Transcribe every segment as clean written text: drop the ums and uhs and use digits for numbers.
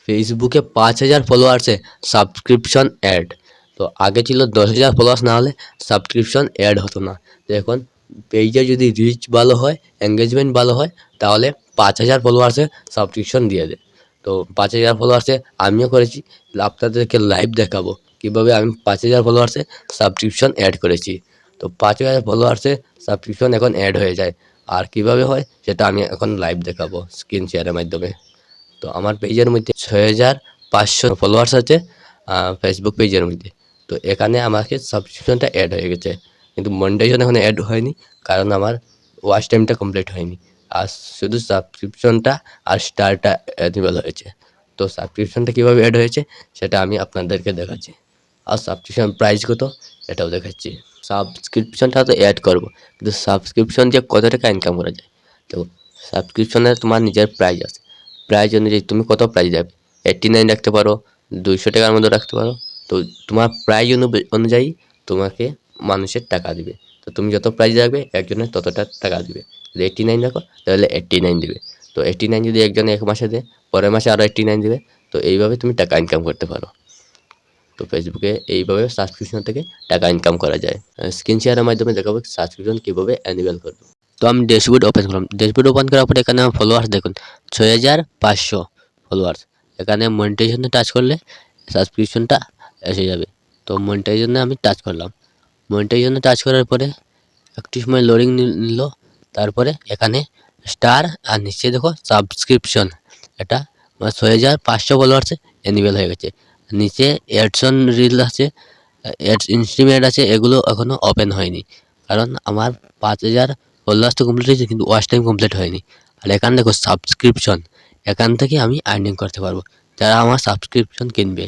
ফেসবুকে 5,000 ফলোয়ার্সে subscription add. তো আগে ছিল 10,000 ফলোয়ার্স না হলে সাবস্ক্রিপশন অ্যাড হতো না। তো এখন পেজে যদি রিচ ভালো হয়, এঙ্গেজমেন্ট ভালো হয়, তাহলে 5,000 ফলোয়ার্সে সাবস্ক্রিপশন দিয়ে দেয়। তো 5,000 ফলোয়ার্সে আমিও করেছি, আপনাদেরকে লাইভ দেখাবো কীভাবে আমি 5,000 ফলোয়ার্সে সাবস্ক্রিপশন অ্যাড করেছি। তো 5,000 ফলোয়ার্সে সাবস্ক্রিপশন এখন অ্যাড হয়ে যায়, আর কীভাবে হয় সেটা আমি এখন লাইভ দেখাবো স্ক্রিন শেয়ারের মাধ্যমে। তো আমার পেজের মধ্যে 6,500 ফলোয়ার্স আছে ফেসবুক পেজের মধ্যে। তো এখানে আমাকে সাবস্ক্রিপশনটা অ্যাড হয়ে গেছে, কিন্তু মনিটাইজেশন এখনো অ্যাড হয়নি, কারণ আমার ওয়াচ টাইমটা কমপ্লিট হয়নি। আর শুধু সাবস্ক্রিপশনটা আর স্টারটা অ্যানিমেল হয়েছে। তো সাবস্ক্রিপশনটা কীভাবে অ্যাড হয়েছে সেটা আমি আপনাদেরকে দেখাচ্ছি, আর সাবস্ক্রিপশন প্রাইস কত এটাও দেখাচ্ছি। সাবস্ক্রিপশনটা তো অ্যাড করবো, কিন্তু সাবস্ক্রিপশন দিয়ে কত টাকা ইনকাম করা যায়? তো সাবস্ক্রিপশনে তোমার নিজের প্রাইস আছে, প্রাইস অনুযায়ী তুমি কত প্রাইস দেবে, 89 রাখতে পারো, 200 টাকার মধ্যে রাখতে পারো। তো তোমার প্রাইস অনুযায়ী তোমাকে মানুষের টাকা দিবে। তো তুমি যত প্রাইস রাখবে একজনের ততটা টাকা দিবে। যদি 89 রাখো তাহলে 89 দিবে। তো 89 যদি একজনে এক মাসে দেয়, পরের মাসে আরও 89 দিবে। তো এইভাবে তুমি টাকা ইনকাম করতে পারো। তো ফেসবুকে এইভাবে সাবস্ক্রিপশন থেকে টাকা ইনকাম করা যায়। স্ক্রিন শেয়ারের মাধ্যমে দেখাবো সাবস্ক্রিপশন কীভাবে অ্যানিমেল করবো। তো আমি ড্যাশবোর্ড ওপেন করলাম। ড্যাশবোর্ড ওপেন করার পরে এখানে আমার ফলোয়ার্স দেখুন 6,500 ফলোয়ার্স। এখানে মনিটাইজেশনে টাচ করলে সাবস্ক্রিপশনটা এসে যাবে। তো মনিটাইজেশনে আমি টাচ করলাম। মনিটাইজেশনে টাচ করার পরে একটু সময় লোডিং নিল, তারপরে এখানে স্টার আর নিচে দেখো সাবস্ক্রিপশন, এটা আমার 6,500 ফলোয়ার্সে অ্যানিমেল হয়ে গেছে। নিচে অ্যাডসন রিল আছে, অ্যাডস ইনস্ট্রিমেন্ট আছে, এগুলো এখনও ওপেন হয়নি, কারণ আমার 5,000 ফলোয়ার্স তো কমপ্লিট হয়েছে, কিন্তু ওয়াচ টাইম কমপ্লিট হয়নি। আর এখানে দেখো সাবস্ক্রিপশন, এখান থেকে আমি আর্নিং করতে পারবো যারা আমার সাবস্ক্রিপশন কিনবে।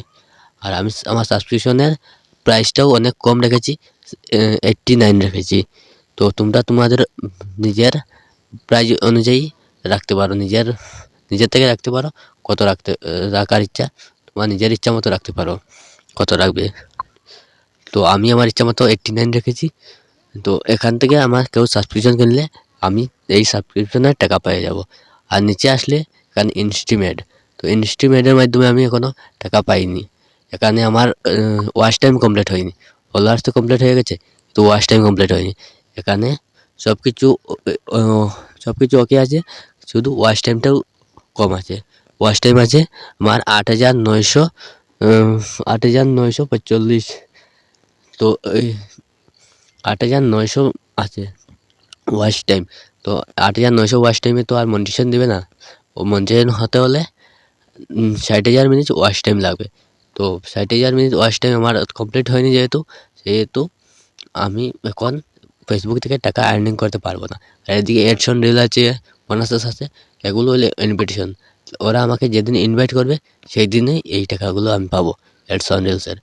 আর আমি আমার সাবস্ক্রিপশনের প্রাইসটাও অনেক কম রেখেছি, 89 রেখেছি। তো তোমরা তোমাদের নিজের প্রাইস অনুযায়ী রাখতে পারো, নিজের থেকে রাখতে পারো কত রাখার ইচ্ছা, তোমার নিজের ইচ্ছা মতো রাখতে পারো কত রাখবে। তো আমি আমার ইচ্ছা মতো 89 রেখেছি। তো এখান থেকে আমার কেউ সাবস্ক্রিপশন কিনলে আমি এই সাবস্ক্রিপশনের টাকা পেয়ে যাব। আর নিচে আসলে এখানে ইনস্ট্রিমেট, তো ইনস্ট্রিমেটের মাধ্যমে আমি এখনও টাকা পাইনি। এখানে আমার ওয়াচ টাইম কমপ্লিট হয়নি, ফলোয়ার্স তো কমপ্লিট হয়ে গেছে, তো ওয়াচ টাইম কমপ্লিট হয়নি। এখানে সব কিছু ওকে আছে, শুধু ওয়াচ টাইমটাও কম আছে। ওয়াচ টাইম আছে আমার 8,945। তো এই 8,900 আছে ওয়াচ টাইম। তো 8,900 ওয়াচ টাইমে তো আর মনিটাইজেশন দেবে না। ও মনিটাইজেশন হতে হলে 60,000 মিনিট ওয়াচ টাইম লাগবে। তো 60,000 মিনিট ওয়াচ টাইম আমার কমপ্লিট হয়নি, যেহেতু আমি এখন ফেসবুক থেকে টাকা আর্নিং করতে পারবো না। আর এদিকে অ্যাডসন রিল আছে, বোনাস আছে, এগুলো হলে ইনভিটেশন। ওরা আমাকে যেদিন ইনভাইট করবে সেই দিনেই এই টাকাগুলো আমি পাবো অ্যাডসন রিলসের।